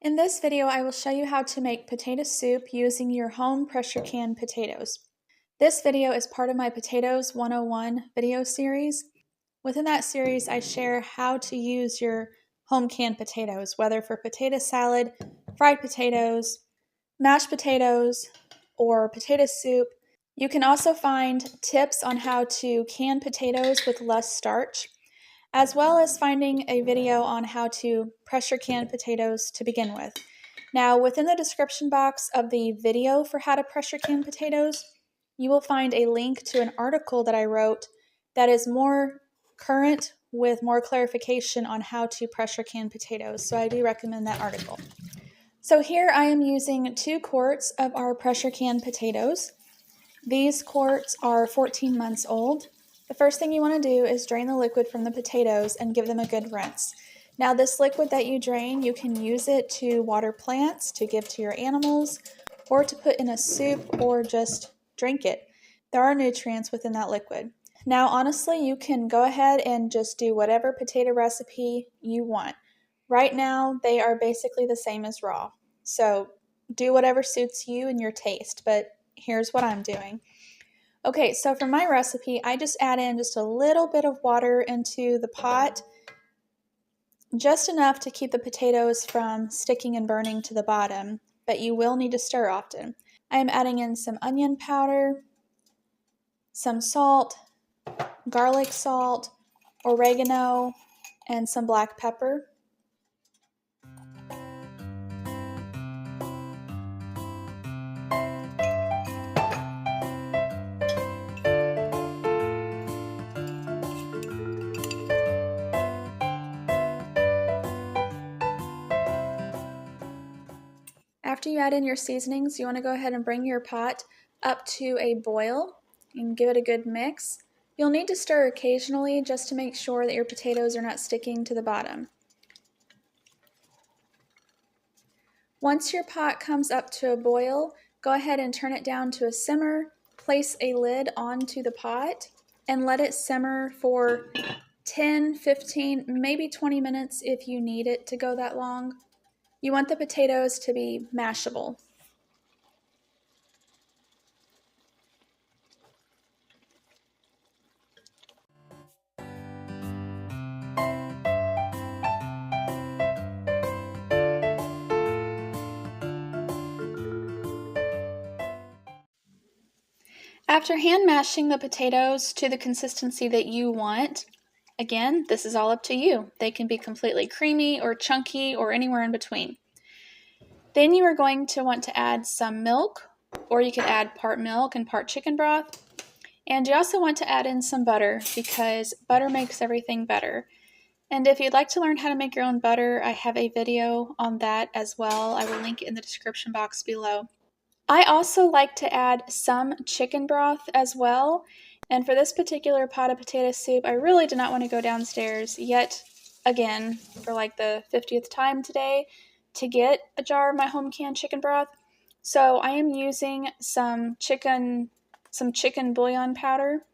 In this video, I will show you how to make potato soup using your home pressure can potatoes. This video is part of my Potatoes 101 video series. Within that series, I share how to use your home canned potatoes, whether for potato salad, fried potatoes, mashed potatoes, or potato soup. You can also find tips on how to can potatoes with less starch, as well as finding a video on how to pressure can potatoes to begin with. Now, within the description box of the video for how to pressure can potatoes, you will find a link to an article that I wrote that is more current with more clarification on how to pressure can potatoes. So I do recommend that article. So here I am using 2 quarts of our pressure can potatoes. These quarts are 14 months old. The first thing you want to do is drain the liquid from the potatoes and give them a good rinse. Now this liquid that you drain, you can use it to water plants, to give to your animals, or to put in a soup or just drink it. There are nutrients within that liquid. Now honestly, you can go ahead and just do whatever potato recipe you want. Right now, they are basically the same as raw. So do whatever suits you and your taste, but here's what I'm doing. Okay, so for my recipe, I just add in just a little bit of water into the pot, just enough to keep the potatoes from sticking and burning to the bottom, but you will need to stir often. I am adding in some onion powder, some salt, garlic salt, oregano, and some black pepper. After you add in your seasonings, you want to go ahead and bring your pot up to a boil and give it a good mix. You'll need to stir occasionally just to make sure that your potatoes are not sticking to the bottom. Once your pot comes up to a boil, go ahead and turn it down to a simmer, place a lid onto the pot, and let it simmer for 10, 15, maybe 20 minutes if you need it to go that long. You want the potatoes to be mashable. After hand mashing the potatoes to the consistency that you want, again, this is all up to you. They can be completely creamy or chunky or anywhere in between. Then you are going to want to add some milk, or you could add part milk and part chicken broth. And you also want to add in some butter because butter makes everything better. And if you'd like to learn how to make your own butter, I have a video on that as well. I will link it in the description box below. I also like to add some chicken broth as well. And for this particular pot of potato soup, I really did not want to go downstairs yet again for like the 50th time today to get a jar of my home canned chicken broth. So I am using some chicken bouillon powder,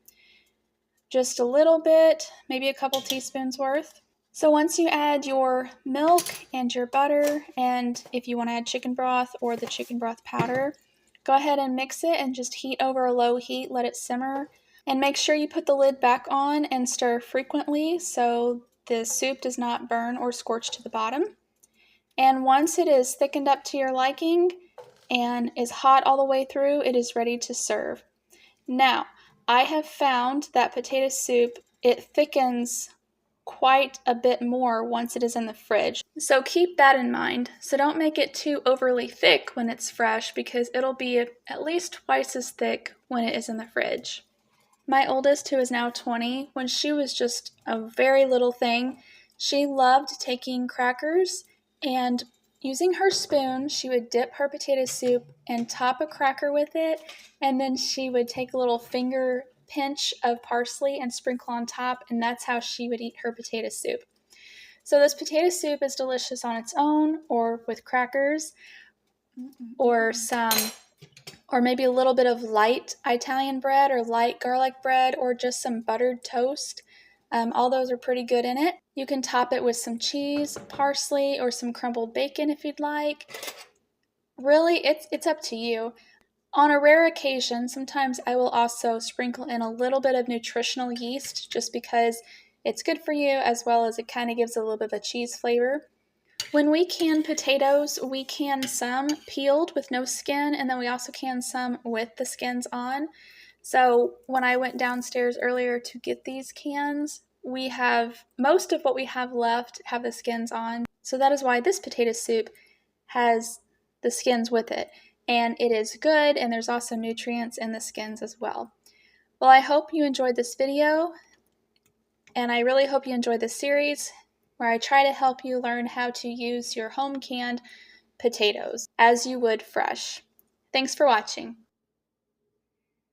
just a little bit, maybe a couple teaspoons worth. So once you add your milk and your butter, and if you want to add chicken broth or the chicken broth powder, go ahead and mix it and just heat over a low heat, let it simmer, and make sure you put the lid back on and stir frequently so the soup does not burn or scorch to the bottom. And once it is thickened up to your liking and is hot all the way through, it is ready to serve. Now, I have found that potato soup, it thickens quite a bit more once it is in the fridge. So keep that in mind. So don't make it too overly thick when it's fresh because it'll be at least twice as thick when it is in the fridge. My oldest, who is now 20, when she was just a very little thing, she loved taking crackers and using her spoon, she would dip her potato soup and top a cracker with it, and then she would take a little finger pinch of parsley and sprinkle on top, and that's how she would eat her potato soup. So this potato soup is delicious on its own, or with crackers, or maybe a little bit of light Italian bread or light garlic bread, or just some buttered toast. All those are pretty good in it. You can top it with some cheese, parsley, or some crumbled bacon if you'd like. Really, it's up to you. On a rare occasion, sometimes I will also sprinkle in a little bit of nutritional yeast just because it's good for you, as well as it kind of gives a little bit of a cheese flavor. When we can potatoes, we can some peeled with no skin, and then we also can some with the skins on. So when I went downstairs earlier to get these cans, we have most of what we have left have the skins on. So that is why this potato soup has the skins with it. And it is good, and there's also nutrients in the skins as well. Well, I hope you enjoyed this video, and I really hope you enjoyed this series where I try to help you learn how to use your home canned potatoes as you would fresh. Thanks for watching.